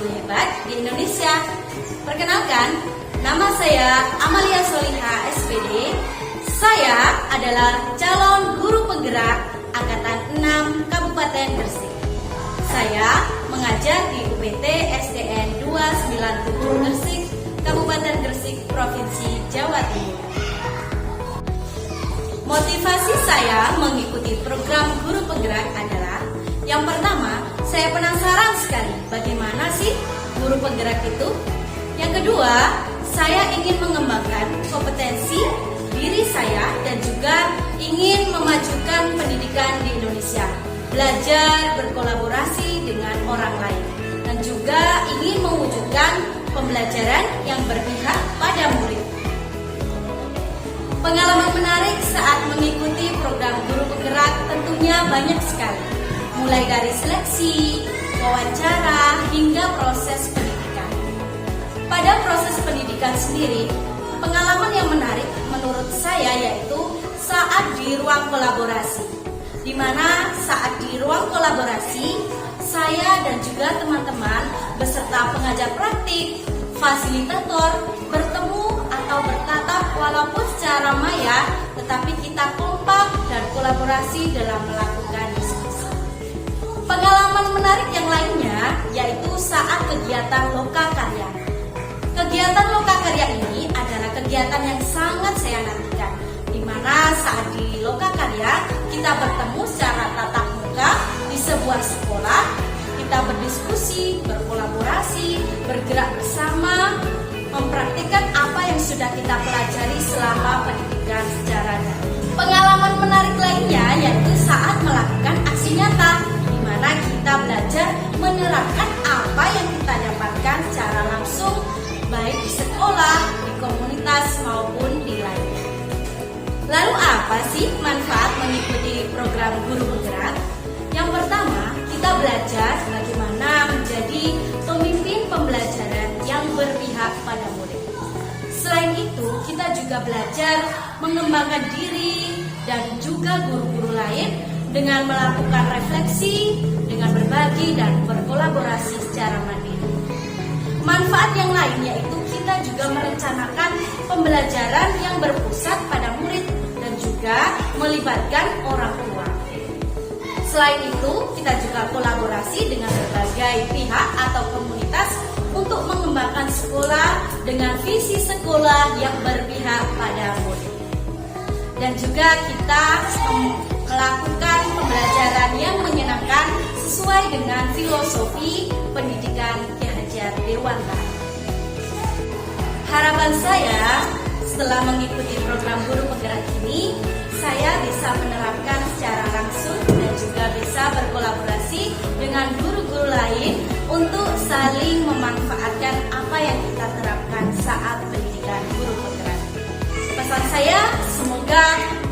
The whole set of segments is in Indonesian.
guru hebat di Indonesia. Perkenalkan, nama saya Amalia Soliha SPD. Saya adalah calon guru penggerak Angkatan 6 Kabupaten Gresik. Saya mengajar di UPT SDN 297 Gresik, Kabupaten Gresik, Provinsi Jawa Timur. Motivasi saya mengikuti program guru penggerak adalah yang pertama, saya penasaran sekali bagaimana sih guru penggerak itu. Yang kedua, saya ingin mengembangkan kompetensi diri saya dan juga ingin memajukan pendidikan di Indonesia, belajar berkolaborasi dengan orang lain, dan juga ingin mewujudkan pembelajaran yang berpihak pada murid. Pengalaman menarik saat mengikuti program guru penggerak tentunya banyak sekali, mulai dari seleksi, wawancara, hingga proses pendidikan. Pada proses pendidikan sendiri, pengalaman yang menarik menurut saya yaitu saat di ruang kolaborasi, di mana saat di ruang kolaborasi, saya dan juga teman-teman beserta pengajar praktik, fasilitator, bertemu atau bertatap walaupun secara maya, tetapi kita kompak dan kolaborasi dalam melakukan diskusi. Pengalaman menarik yang lainnya yaitu saat kegiatan lokakarya. Kegiatan lokakarya ini adalah kegiatan yang sangat saya nantikan, di mana saat di lokakarya kita bertemu secara tatap muka di sebuah sekolah, kita berdiskusi, berkolaborasi, bergerak bersama, mempraktikkan apa yang sudah kita pelajari selama pendidikan secara daring. Pengalaman menarik lainnya yaitu saat melakukan aksi nyata, di mana kita belajar menerapkan apa yang kita dapatkan secara langsung, baik di sekolah, di komunitas maupun di lainnya. Lalu apa sih manfaat mengikuti program guru penggerak? Yang pertama, kita belajar bagaimana menjadi pemimpin pembelajaran yang berpihak pada murid. Selain itu, kita juga belajar mengembangkan diri dan juga guru-guru lain dengan melakukan refleksi, dengan berbagi dan berkolaborasi secara mandiri. Manfaat yang lain yaitu kita juga merencanakan pembelajaran yang berpusat pada murid dan juga melibatkan orang tua. Selain itu, kita juga kolaborasi dengan berbagai pihak atau komunitas untuk mengembangkan sekolah dengan visi sekolah yang berpihak pada murid. Dan juga kita melakukan pembelajaran yang menyenangkan sesuai dengan filosofi pendidikan Ki Hajar Dewantara. Harapan saya setelah mengikuti program guru penggerak ini, saya bisa menerapkan secara langsung dan juga bisa berkolaborasi dengan guru-guru lain untuk saling memanfaatkan apa yang kita terapkan saat pendidikan guru penggerak. Pesan saya, semoga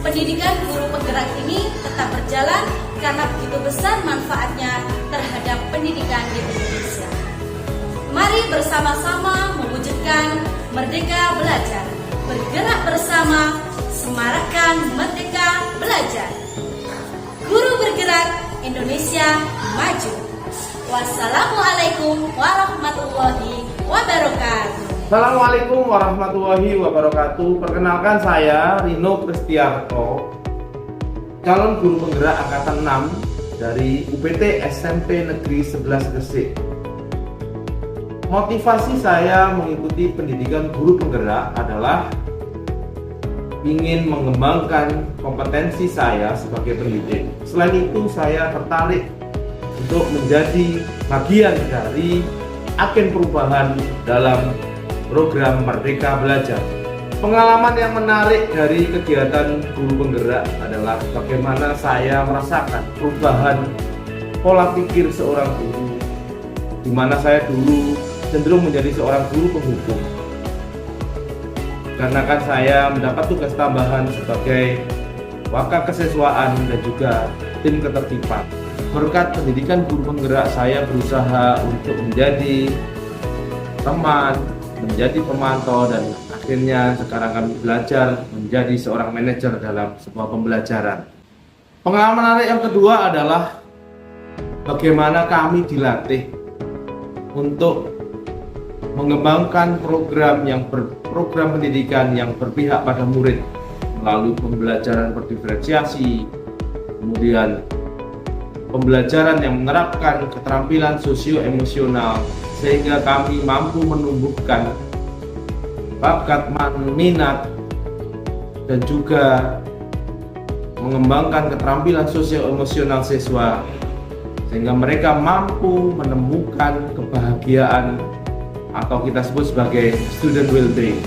pendidikan guru penggerak ini tetap berjalan karena begitu besar manfaatnya terhadap pendidikan di Indonesia. Mari bersama-sama mewujudkan Merdeka Belajar, bergerak bersama, semarakkan Merdeka Belajar. Guru bergerak, Indonesia maju. Wassalamualaikum warahmatullahi wabarakatuh. Assalamualaikum warahmatullahi wabarakatuh. Perkenalkan saya Rino Kristiarto, calon guru penggerak Angkatan 6 dari UPT SMP Negeri 11 Gresik. Motivasi saya mengikuti pendidikan guru penggerak adalah ingin mengembangkan kompetensi saya sebagai pendidik. Selain itu, saya tertarik untuk menjadi bagian dari agen perubahan dalam program Merdeka Belajar. Pengalaman yang menarik dari kegiatan guru penggerak adalah bagaimana saya merasakan perubahan pola pikir seorang guru, di mana saya dulu cenderung menjadi seorang guru penghukum. Karena kan saya mendapat tugas tambahan sebagai wakil kesiswaan dan juga tim ketertiban. Berkat pendidikan guru penggerak, saya berusaha untuk menjadi teman, menjadi pemantau, dan akhirnya sekarang kami belajar menjadi seorang manajer dalam sebuah pembelajaran. Pengalaman menarik yang kedua adalah bagaimana kami dilatih untuk mengembangkan program pendidikan yang berpihak pada murid melalui pembelajaran berdiferensiasi, kemudian pembelajaran yang menerapkan keterampilan sosio-emosional sehingga kami mampu menumbuhkan bakat, minat, dan juga mengembangkan keterampilan sosio-emosional siswa sehingga mereka mampu menemukan kebahagiaan atau kita sebut sebagai student well-being.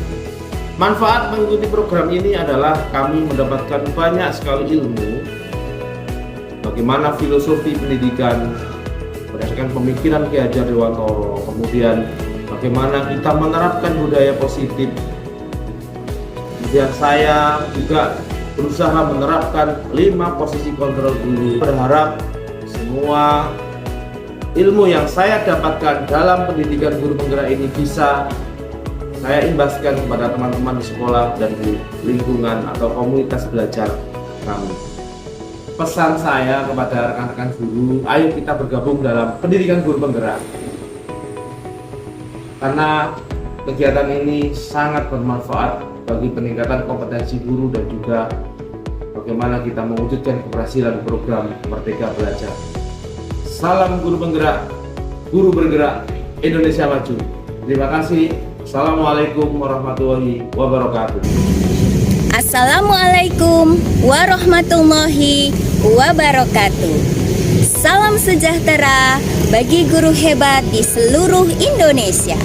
Manfaat mengikuti program ini adalah kami mendapatkan banyak sekali ilmu bagaimana filosofi pendidikan berdasarkan pemikiran Ki Hajar Dewantara, kemudian bagaimana kita menerapkan budaya positif. Kemudian saya juga berusaha menerapkan 5 posisi kontrol guru. Berharap semua ilmu yang saya dapatkan dalam pendidikan guru penggerak ini bisa saya imbaskan kepada teman-teman di sekolah dan di lingkungan atau komunitas belajar kami. Pesan saya kepada rekan-rekan guru, ayo kita bergabung dalam pendidikan guru penggerak. Karena kegiatan ini sangat bermanfaat bagi peningkatan kompetensi guru dan juga bagaimana kita mewujudkan keberhasilan program Merdeka Belajar. Salam guru penggerak, guru bergerak, Indonesia maju. Terima kasih. Assalamualaikum warahmatullahi wabarakatuh. Assalamualaikum warahmatullahi wabarakatuh. Salam sejahtera bagi guru hebat di seluruh Indonesia.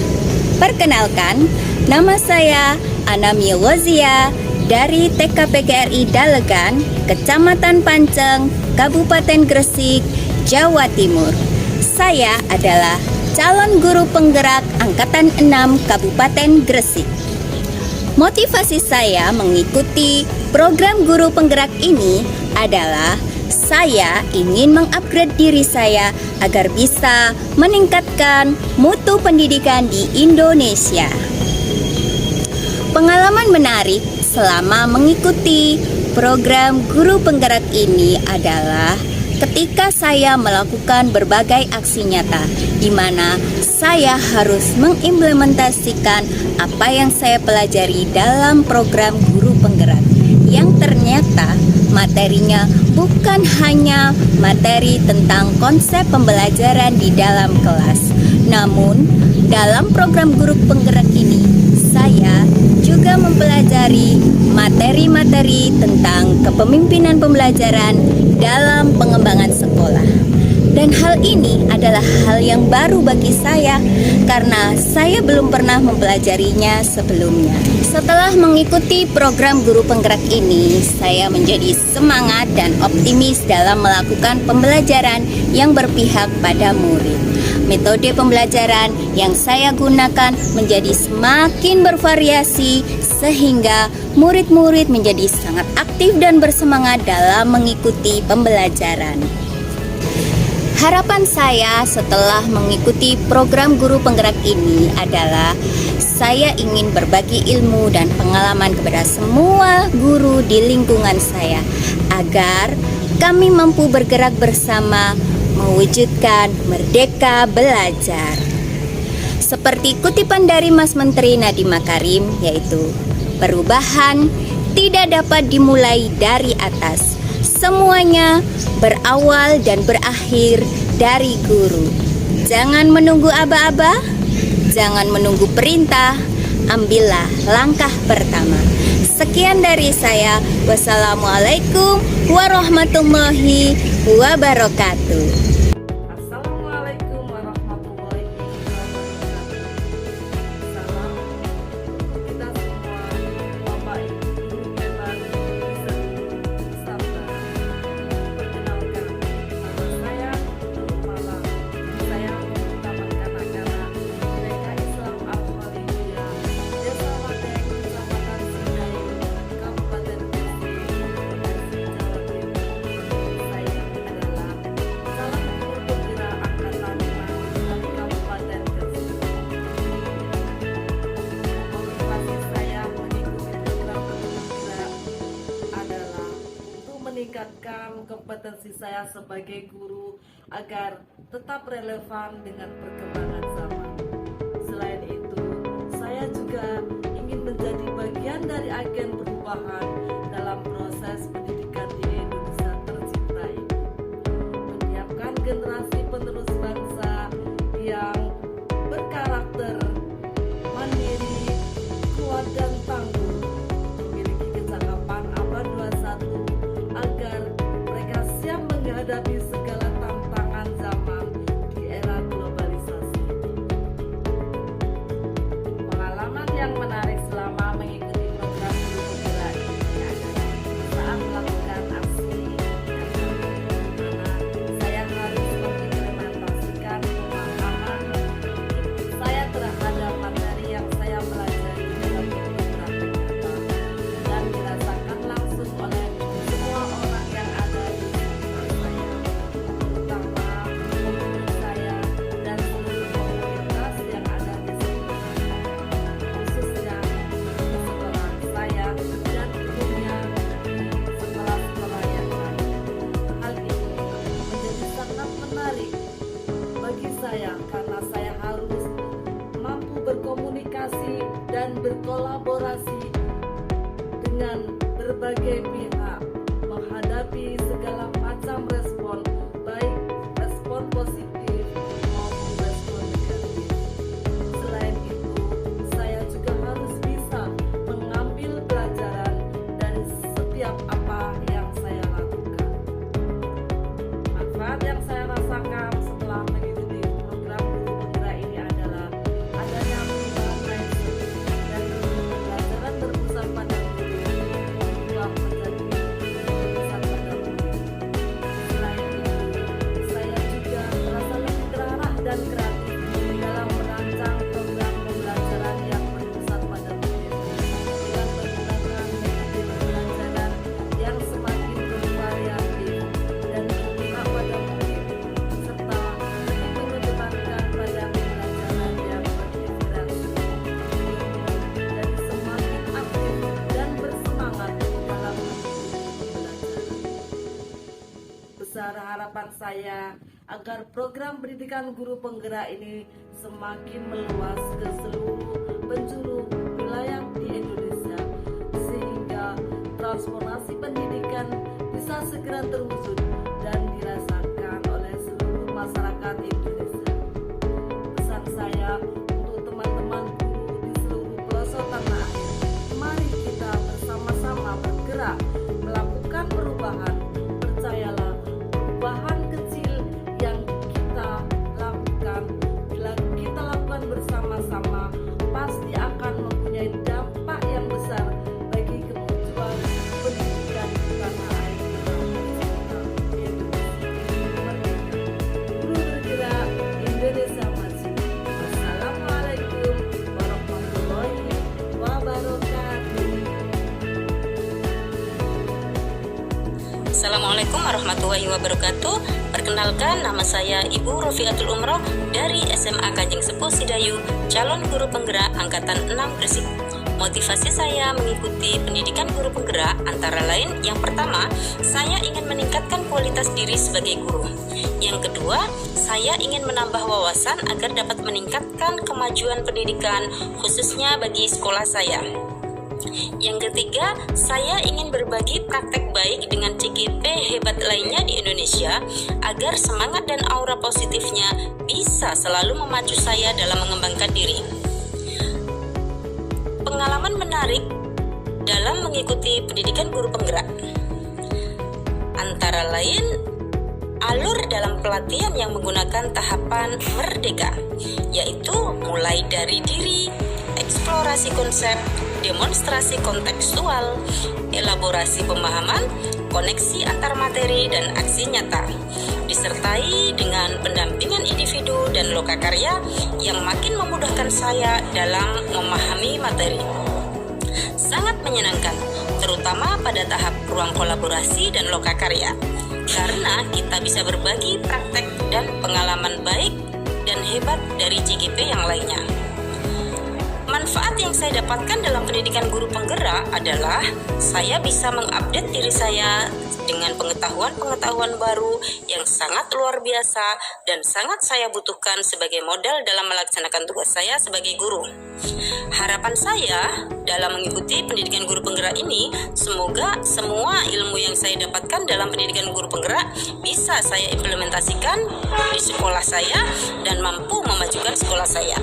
Perkenalkan, nama saya Anami Wazia dari TKPGRI Dalegan, Kecamatan Panceng, Kabupaten Gresik, Jawa Timur. Saya adalah calon guru penggerak Angkatan 6 Kabupaten Gresik. Motivasi saya mengikuti program guru penggerak ini adalah saya ingin mengupgrade diri saya agar bisa meningkatkan mutu pendidikan di Indonesia. Pengalaman menarik selama mengikuti program guru penggerak ini adalah ketika saya melakukan berbagai aksi nyata di mana saya harus mengimplementasikan apa yang saya pelajari dalam program guru penggerak yang ternyata materinya bukan hanya materi tentang konsep pembelajaran di dalam kelas, namun dalam program guru penggerak ini saya juga mempelajari materi-materi tentang kepemimpinan pembelajaran dalam pengembangan sekolah. Dan hal ini adalah hal yang baru bagi saya karena saya belum pernah mempelajarinya sebelumnya. Setelah mengikuti program guru penggerak ini, saya menjadi semangat dan optimis dalam melakukan pembelajaran yang berpihak pada murid. Metode pembelajaran yang saya gunakan menjadi semakin bervariasi sehingga murid-murid menjadi sangat aktif dan bersemangat dalam mengikuti pembelajaran. Harapan saya setelah mengikuti program guru penggerak ini adalah saya ingin berbagi ilmu dan pengalaman kepada semua guru di lingkungan saya agar kami mampu bergerak bersama mewujudkan merdeka belajar. Seperti kutipan dari Mas Menteri Nadiem Makarim, yaitu perubahan tidak dapat dimulai dari atas. Semuanya berawal dan berakhir dari guru. Jangan menunggu aba-aba, jangan menunggu perintah, ambillah langkah pertama. Sekian dari saya. Wassalamualaikum warahmatullahi wabarakatuh. Assalamualaikum warahmatullahi wabarakatuh. Salam untuk kita semua, Bapak Ibu guru hebat beserta. Perkenalkan, nama saya Nur Malang. Saya merupakan anak-anak mereka Islam Al-Khalidiyah, Desa Wadeng, Kecamatan Sinai, Kabupaten Gresik, Provinsi Jawa Timur. Saya adalah calon guru penggerak Angkatan 6 dari Kabupaten Gresik. Motivasi saya mengikuti program guru penggerak adalah untuk meningkatkan kompetensi saya sebagai guru agar tetap relevan dengan perkembangan zaman. agen perubahan dalam proses pendidikan di Indonesia tercinta ini. Menyiapkan generasi penerus bangsa yang berkarakter mandiri, kuat dan tangguh, memiliki kecakapan abad 21 agar mereka siap menghadapi segala tantangan zaman di era globalisasi. Pengalaman yang menarik selama mengikuti program Guru Penggerak ini adalah saat melakukan aksi di mana saya harus mengimplementasikan pemahaman saya terhadap materi yang saya pelajari dalam bentuk praktek nyata dan dirasakan langsung oleh semua orang yang ada di sekitar saya, terutama guru saya dan seluruh komunitas yang ada di sekitar saya, khususnya di sekolah saya dan tentunya di sekolah-sekolah yang lain. Hal ini menjadi sangat menarik bagi saya karena saya harus mampu berkomunikasi dan berkolaborasi dengan berbagai pihak menghadapi segala macam respon, baik respon positif maupun respon negatif. Selain itu, saya juga harus bisa mengambil pelajaran dari setiap apa yang saya lakukan. Manfaat yang saya rasakan setelah mengikuti program Guru Penggerak ini adalah adanya perubahan mindset dan pembelajaran berpusat pada guru berubah menjadi berpusat pada murid. Selain itu, saya juga merasa lebih terarah dan kreatif dalam merancang program pembelajaran yang berpusat pada murid dengan menggunakan metode pembelajaran yang semakin bervariatif dan berpihak pada murid serta lebih mengedepankan pada pembelajaran yang berintegrasi dan semakin aktif dan bersemangat dalam mengikuti pembelajaran. Besar harapan saya agar program pendidikan guru penggerak ini semakin meluas ke seluruh penjuru wilayah di Indonesia sehingga transformasi pendidikan bisa segera terwujud dan dirasakan oleh seluruh masyarakat Indonesia. Pesan saya untuk teman-teman guru di seluruh pelosok tanah air, mari kita bersama-sama bergerak melakukan perubahan. Percayalah, perubahan kecil yang kita lakukan, bila kita lakukan bersama-sama, pasti akan mempunyai dampak yang besar bagi kemajuan pendidikan di tanah air kita tercinta, Indonesia merdeka. Guru bergerak, Indonesia maju. Wassalamualaikum warahmatullahi wabarakatuh. Assalamualaikum warahmatullahi wabarakatuh. Perkenalkan, nama saya Ibu Rofiatul Umroh dari SMA Kanjeng Sepuh Sidayu, calon guru penggerak angkatan 6 Gresik. Motivasi saya mengikuti pendidikan guru penggerak antara lain, yang pertama, saya ingin meningkatkan kualitas diri sebagai guru. Yang kedua, saya ingin menambah wawasan agar dapat meningkatkan kemajuan pendidikan khususnya bagi sekolah saya. Yang ketiga, saya ingin berbagi praktek baik dengan CGP hebat lainnya di Indonesia agar semangat dan aura positifnya bisa selalu memacu saya dalam mengembangkan diri. Pengalaman menarik dalam mengikuti pendidikan guru penggerak antara lain alur dalam pelatihan yang menggunakan tahapan merdeka, yaitu mulai dari diri, eksplorasi konsep, demonstrasi kontekstual, elaborasi pemahaman, koneksi antar materi dan aksi nyata, disertai dengan pendampingan individu dan lokakarya yang makin memudahkan saya dalam memahami materi. Sangat menyenangkan, terutama pada tahap ruang kolaborasi dan lokakarya, karena kita bisa berbagi praktek dan pengalaman baik dan hebat dari CGP yang lainnya. Manfaat yang saya dapatkan dalam pendidikan guru penggerak adalah saya bisa mengupdate diri saya dengan pengetahuan-pengetahuan baru yang sangat luar biasa dan sangat saya butuhkan sebagai modal dalam melaksanakan tugas saya sebagai guru. Harapan saya dalam mengikuti pendidikan guru penggerak ini, semoga semua ilmu yang saya dapatkan dalam pendidikan guru penggerak bisa saya implementasikan di sekolah saya dan mampu memajukan sekolah saya.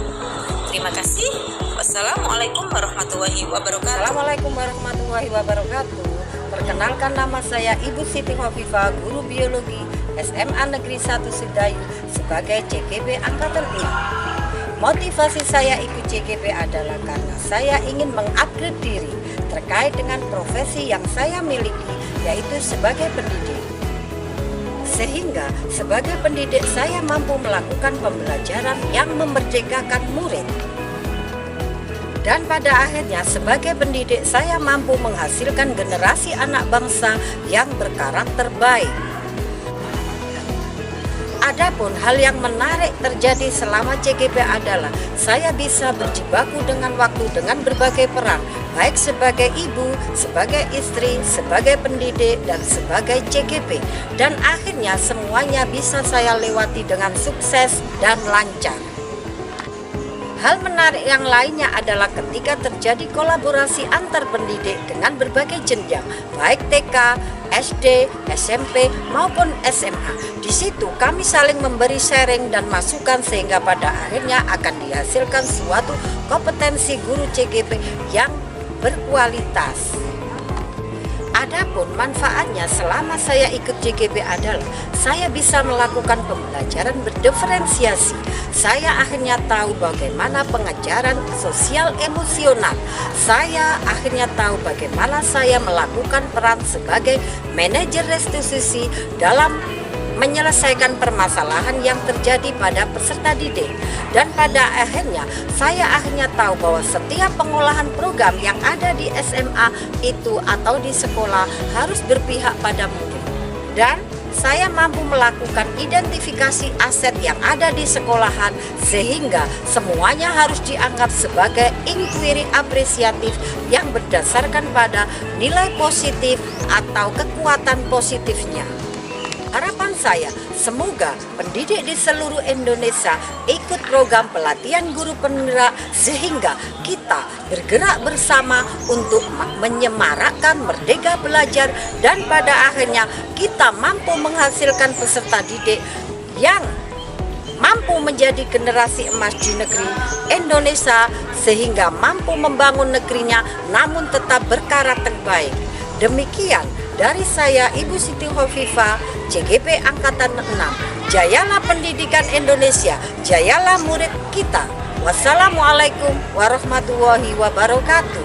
Terima kasih. Wassalamualaikum warahmatullahi wabarakatuh. Assalamualaikum warahmatullahi wabarakatuh. Perkenalkan, nama saya Ibu Siti Hovifah, guru biologi SMA Negeri 1 Sidayu sebagai CGP Angkatan 6. Motivasi saya ikut CGP adalah karena saya ingin mengupgrade diri terkait dengan profesi yang saya miliki, yaitu sebagai pendidik. Sehingga sebagai pendidik saya mampu melakukan pembelajaran yang memerdekakan murid. Dan pada akhirnya sebagai pendidik saya mampu menghasilkan generasi anak bangsa yang berkarakter baik. Adapun hal yang menarik terjadi selama CGP adalah saya bisa berjibaku dengan waktu dengan berbagai peran, baik sebagai ibu, sebagai istri, sebagai pendidik, dan sebagai CGP. Dan akhirnya semuanya bisa saya lewati dengan sukses dan lancar. Hal menarik yang lainnya adalah ketika terjadi kolaborasi antar pendidik dengan berbagai jenjang, baik TK, SD, SMP maupun SMA. Di situ kami saling memberi sharing dan masukan sehingga pada akhirnya akan dihasilkan suatu kompetensi guru CGP yang berkualitas. Adapun manfaatnya selama saya ikut CGP adalah saya bisa melakukan pembelajaran berdiferensiasi. Saya akhirnya tahu bagaimana pengajaran sosial emosional. Saya akhirnya tahu bagaimana saya melakukan peran sebagai manajer restitusi dalam menyelesaikan permasalahan yang terjadi pada peserta didik. Dan pada akhirnya saya tahu bahwa setiap pengolahan program yang ada di SMA itu atau di sekolah harus berpihak pada murid. Dan saya mampu melakukan identifikasi aset yang ada di sekolahan sehingga semuanya harus dianggap sebagai inquiry apresiatif yang berdasarkan pada nilai positif atau kekuatan positifnya. Harapan saya, semoga pendidik di seluruh Indonesia ikut program pelatihan guru penggerak sehingga kita bergerak bersama untuk menyemarakkan merdeka belajar dan pada akhirnya kita mampu menghasilkan peserta didik yang mampu menjadi generasi emas di negeri Indonesia sehingga mampu membangun negerinya namun tetap berkarakter baik. Demikian dari saya Ibu Siti Hovifah, CGP Angkatan 6. Jayalah pendidikan Indonesia, jayalah murid kita. Wassalamualaikum warahmatullahi wabarakatuh.